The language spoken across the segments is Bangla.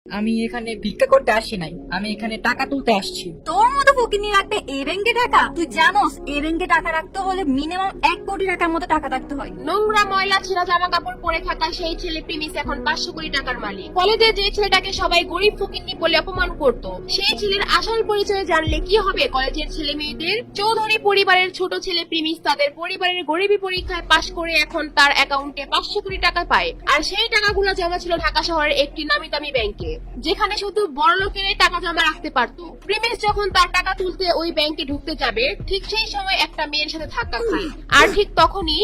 আমি এখানে ভিক্ষা করতে আসি নাই, আমি এখানে টাকা তুলতে আসছি। তোর মতো ফকিনি রাখবে এই ব্যাংকে টাকা? তুই জানোস এই ব্যাংকে টাকা রাখতে হলে মিনিমাম 1 কোটি টাকার মতো টাকা রাখতে হয়। নোংরা ময়লা ছেঁড়া জামা কাপড় পরে থাকা সেই ছেলে প্রিমিস এখন 500 কোটি টাকার মালিক। কলেজে যে ছেলেটাকে সবাই গরিব ফকিন্নি বলে অপমান করত, সেই ছেলের আসল পরিচয় জানলে কি হবে কলেজের ছেলে মেয়েদের? চৌধুরী পরিবারের ছোট ছেলে প্রিমিস তাদের পরিবারের গরিবী পরীক্ষায় পাশ করে এখন তার অ্যাকাউন্টে 500 কোটি টাকা পায়। আর সেই টাকাগুলো জমা ছিল ঢাকা শহরের একটি নামি দামি ব্যাংকে, যেখানে শুধু বড় লোকেরাই টাকা জমা রাখতে পারত। প্রিমিস যখন তার টাকা তুলতে ওই ব্যাংকে ঢুকতে যাবে, ঠিক সেই সময় একটা মেয়ের সাথে ধাক্কা খায়। আর ঠিক তখনই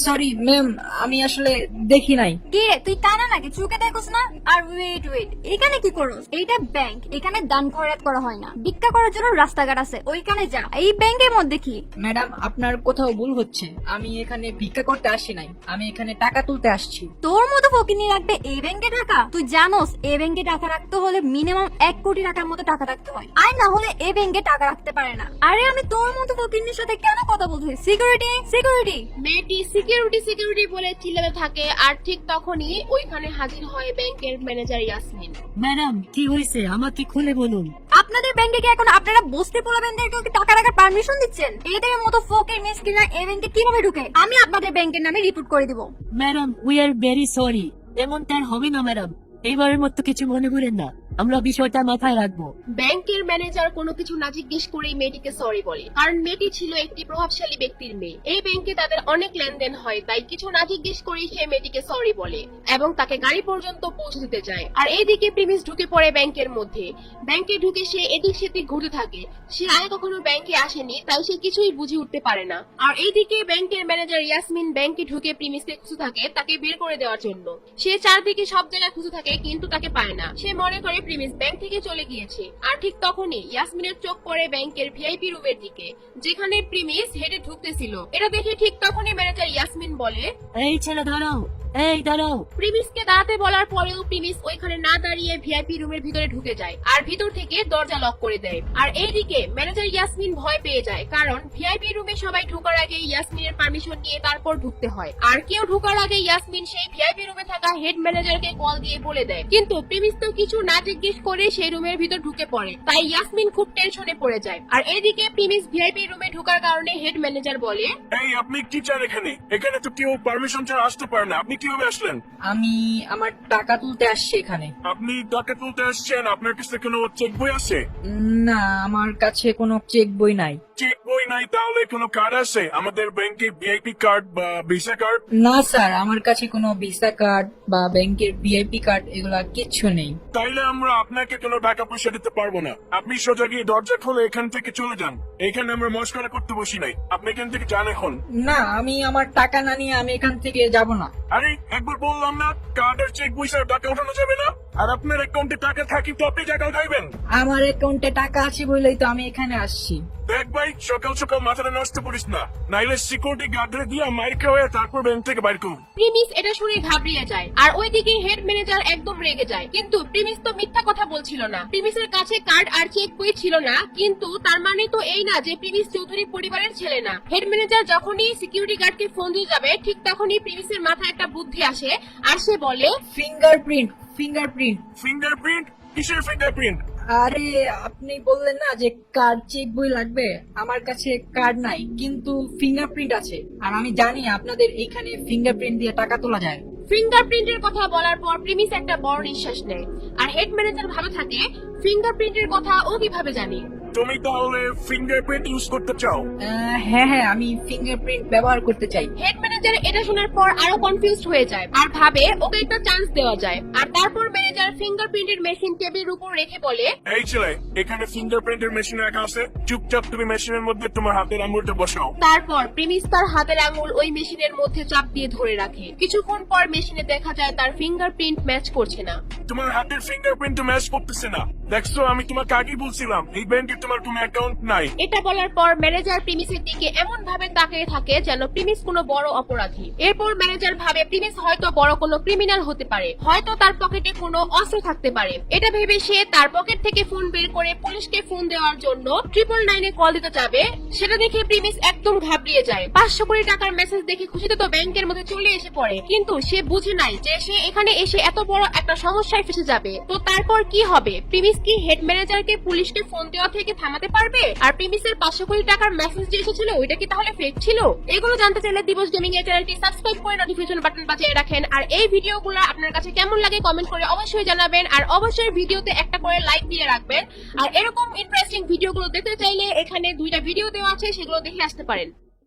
সরি ম্যাম, আমি আসলে দেখি নাই। কে তুই কানা নাকি? চোখে দেখোস না? আর ওয়েট এখানে কি করোস? এইটা ব্যাংক, এখানে দান খয়রাত করা হয় না। ভিক্ষা করার জন্য রাস্তাঘাট আছে, ওইখানে যা। এই ব্যাংকের মধ্যে কি? ম্যাডাম, আপনার কোথাও ভুল হচ্ছে। আমি এখানে ভিক্ষা করতে আসি নাই, আমি এখানে টাকা তুলতে আসছি। তোর মতো ফকিনি রাখবে এই ব্যাংকে টাকা? তুই জানোস এই ব্যাংকে টাকা রাখতে হলে মিনিমাম 1 কোটি টাকার মতো টাকা রাখতে হয়, আর না হলে এই ব্যাংকে টাকা রাখতে পারে না। আরে আমি তোর মতো ফকিনির সাথে কেন কথা বলছি? সিকিউরিটি। মেয়েটি সিকিউরিটি বলে চিল্লাতে থাকে। আর ঠিক তখনই ওইখানে হাজির হয় ব্যাংকের ম্যানেজার ইয়াসমিন। ম্যাডাম, কি হয়েছে আমাকে খুলে বলুন। আপনাদের ব্যাংকে কি এখন আপনারা বস্তি পোলাবেনদেরকে টাকা রাখার পারমিশন দিচ্ছেন? এদের মতো ফকির মিসকিনরা এই ব্যাংকে কিভাবে ঢুকে? আমি আপনাদের ব্যাংকের নামে রিপোর্ট করে দিব। Madam, we are very sorry. এমন তার হবে না ম্যাডাম, এইবারের মতো কিছু মনে করেন না, আমরা বিষয়টা মাথায় রাখবো। ব্যাংকের ম্যানেজার কোনো কিছু না জিজ্ঞেস করেই মেয়েটিকে সরি বলে, কারণ মেয়েটি ছিল একটি প্রভাবশালী ব্যক্তির মেয়ে। এই ব্যাংকে তাদের অনেক লেনদেন হয়, তাই কিছু না জিজ্ঞেস করেই সে মেয়েটিকে সরি বলে এবং তাকে গাড়ি পর্যন্ত পৌঁছে দিতে চায়। আর এইদিকে প্রিমিস ঢুকে পড়ে ব্যাংকের মধ্যে। ব্যাংকে ঢুকে সে এদিক সেদিক ঘুরতে থাকে। সে আগে কখনো ব্যাংকে আসেনি, তাই সে কিছুই বুঝে উঠতে পারে না। আর এইদিকে ব্যাংকের ম্যানেজার ইয়াসমিন ব্যাংকে ঢুকে প্রিমিসকে খুঁজে থাকে তাকে বের করে দেওয়ার জন্য। সে চারদিকে সব জায়গায় খুঁজে থাকে কিন্তু তাকে পায় না। সে মনে করে প্রিমিস ব্যাংক থেকে চলে গিয়েছে। আর ঠিক তখনই ইয়াসমিনের চোখ পড়ে ব্যাংকের ভিআইপি রুমের দিকে, যেখানে প্রিমিস হেঁটে ঢুকতেছিল। এটা দেখে ঠিক তখনই ম্যানেজার ইয়াসমিন বলে, এই ছেলে দাঁড়াও, এই দাঁড়াও। প্রিমিসকে দাঁড়াতে বলার পরেও প্রিমিস ওইখানে না দাঁড়িয়ে ভিআইপি রুমের ভিতরে ঢুকে যায় আর ভিতর থেকে দরজা লক করে দেয়। আর এইদিকে ম্যানেজার ইয়াসমিন ভয় পেয়ে যায়, কারণ ভিআইপি রুমে সবাই ঢোকার আগে ইয়াসমিনের পারমিশন নিয়ে তারপর ঢুকতে হয়। আর কেউ ঢোকার আগে ইয়াসমিন সেই ভিআইপি রুমে থাকা হেড ম্যানেজারকে কল দিয়ে বলে দেয়, কিন্তু প্রিমিস তো কিছু না জিজ্ঞেস করে সেই রুমের ভিতর ঢুকে পড়ে। তাই ইয়াসমিন খুব টেনশনে পড়ে যায়। আর এইদিকে প্রিমিস ভিআইপি রুমে ঢোকার কারণে হেড ম্যানেজার বলে, এই আপনি কি চান এখানে? এখানে তো কেউ পারমিশন ছাড়া আসতে পারে না, আপনি কিভাবে আসলেন? আমি আমার টাকা তুলতে আসছি এখানে। আপনি টাকা তুলতে আসছেন, আপনার কাছে কোনো চেক বই আছে? না, আমার কাছে কোনো চেক বই নাই। চেক বই নাই, তাহলে কোনো কার্ড আছে আমাদের ব্যাংকে, ভিআইপি কার্ড বা ভিসা কার্ড? না স্যার, আমার কাছে কোনো ভিসা কার্ড বা ব্যাংকের ভিআইপি কার্ড এগুলা কিচ্ছু নেই। তাইলে আমরা আপনাকে কোনো টাকা পয়সা দিতে পারবো না। আপনি সোজা গিয়ে দরজা খুলে এখান থেকে চলে যান। এখানে আমরা মস্করা করতে বসি নাই, আপনি এখান থেকে যান এখন। না, আমি আমার টাকা না নিয়ে আমি এখান থেকে যাব না। আরে একবার বললাম না, কার্ড আর চেক বই ছাড়া টাকা উঠানো যাবে না। আর আপনার অ্যাকাউন্টে টাকা থাকি তো আপনি টাকা উঠাইবেন। আমার অ্যাকাউন্টে টাকা আছে বলেই তো আমি এখানে আসছি। দেখ ভাই, সকাল সকাল মাথাটা নষ্ট করিস না, নাইলে সিকিউরিটি গার্ডরে দিয়ে মাইর খাওয়া তারপর ব্যাংক থেকে বাইর করুন। প্রিমিস এটা শুনে ঘাবড়িয়ে যায়। আর ওইদিকে হেড ম্যানেজার একদম রেগে যায়, কিন্তু প্রিমিস তো মিথ্যা কথা বলছিল না। প্রিমিসের কাছে কার্ড আর চেক বই ছিল না, কিন্তু তার মানে তো এই না যে প্রিমিস চৌধুরী পরিবারের ছেলে না। হেড ম্যানেজার যখনই সিকিউরিটি গার্ডকে ফোন দিয়ে যাবে, ঠিক তখনই প্রিমিসের মাথায় একটা বুদ্ধি আসে আর সে বলে, ফিঙ্গারপ্রিন্ট। ফিঙ্গারপ্রিন্ট? কিসের ফিঙ্গারপ্রিন্ট? আরে আপনি বললেন না যে কার্ড চেক বই লাগবে, আমার কাছে কার্ড নাই কিন্তু ফিঙ্গারপ্রিন্ট আছে। আর আমি জানি আপনাদের এখানে ফিঙ্গারপ্রিন্ট দিয়ে টাকা তোলা যায়। ফিঙ্গারপ্রিন্টের কথা বলার পর প্রিমিস একটা বড় নিঃশ্বাস নেয়। আর হেড ম্যানেজার ভাবে থাকে, ফিঙ্গারপ্রিন্টের কথা ও কিভাবে জানে? তুমি তাহলে ফিঙ্গারপ্রিন্ট ইউজ করতে চাও? হ্যাঁ, আমি ফিঙ্গারপ্রিন্ট ব্যবহার করতে চাই। হেড ম্যানেজার এটা শোনার পর আরো কনফিউজড হয়ে যায় আর ভাবে ওকে একটা চান্স দেওয়া যায়। আর তারপর ম্যানেজার ফিঙ্গারপ্রিন্টের মেশিন টেবিলের উপর রেখে বলে, এই ছেলে, এখানে ফিঙ্গারপ্রিন্টের মেশিন রাখা আছে, চুপচাপ তুমি মেশিনের মধ্যে তোমার হাতের আঙুলটা বসাও। তারপর প্রিমিস তার হাতের আঙুল ওই মেশিনের মধ্যে চাপ দিয়ে ধরে রাখে। কিছুক্ষণ পর মেশিনে দেখা যায় তার ফিঙ্গারপ্রিন্ট ম্যাচ করছে না। তোমার হাতের ফিঙ্গারপ্রিন্ট ম্যাচ করতেছে না, দেখছো আমি তোমাকে আগেই বলছিলাম এই ব্যাংকে তোমার কোনো অ্যাকাউন্ট নাই। এটা বলার পর ম্যানেজার প্রিমিসের দিকে এমন ভাবে তাকিয়ে থাকে যেন প্রিমিস কোনো বড় অপরাধী। এরপর ম্যানেজার ভাবে প্রিমিস হয়তো বড় কোনো ক্রিমিনাল হতে পারে, হয়তো তার পকেটে কোনো অস্ত্র থাকতে পারে। এটা ভেবে সে তার পকেট থেকে ফোন বের করে পুলিশকে ফোন দেওয়ার জন্য 999 কল দিতে যাবে। সেটা দেখে প্রিমিস একদম ঘাবড়িয়ে যায়। 500 কোটি টাকার মেসেজ দেখে খুশিতে তো ব্যাংকের মধ্যে চলে এসে পড়ে, কিন্তু সে বুঝে নাই যে সে এখানে এসে এত বড় একটা সমস্যায় ফেসে যাবে। তো তারপর কি হবে? প্রিমিস কি হেড ম্যানেজারকে পুলিশকে ফোন দেওয়া থেকে থামাতে পারবে? আর প্রিমিসের 500 কোটি টাকার মেসেজ যে এসেছিল ওইটা কি তাহলে ফেক ছিল? এগুলো জানতে চাইলে দিবস গেমিং এর চ্যানেলটি সাবস্ক্রাইব করে নোটিফিকেশন বাটন বাজিয়ে রাখেন। আর এই ভিডিওগুলো আপনার কাছে কেমন লাগে কমেন্ট করে অবশ্যই জানাবেন। আর অবশ্যই ভিডিওতে একটা করে লাইক দিয়ে রাখবেন। আর এরকম ইন্টারেস্টিং ভিডিওগুলো দেখতে চাইলে এখানে 2টা ভিডিও দেওয়া আছে, সেগুলো দেখে আসতে পারেন।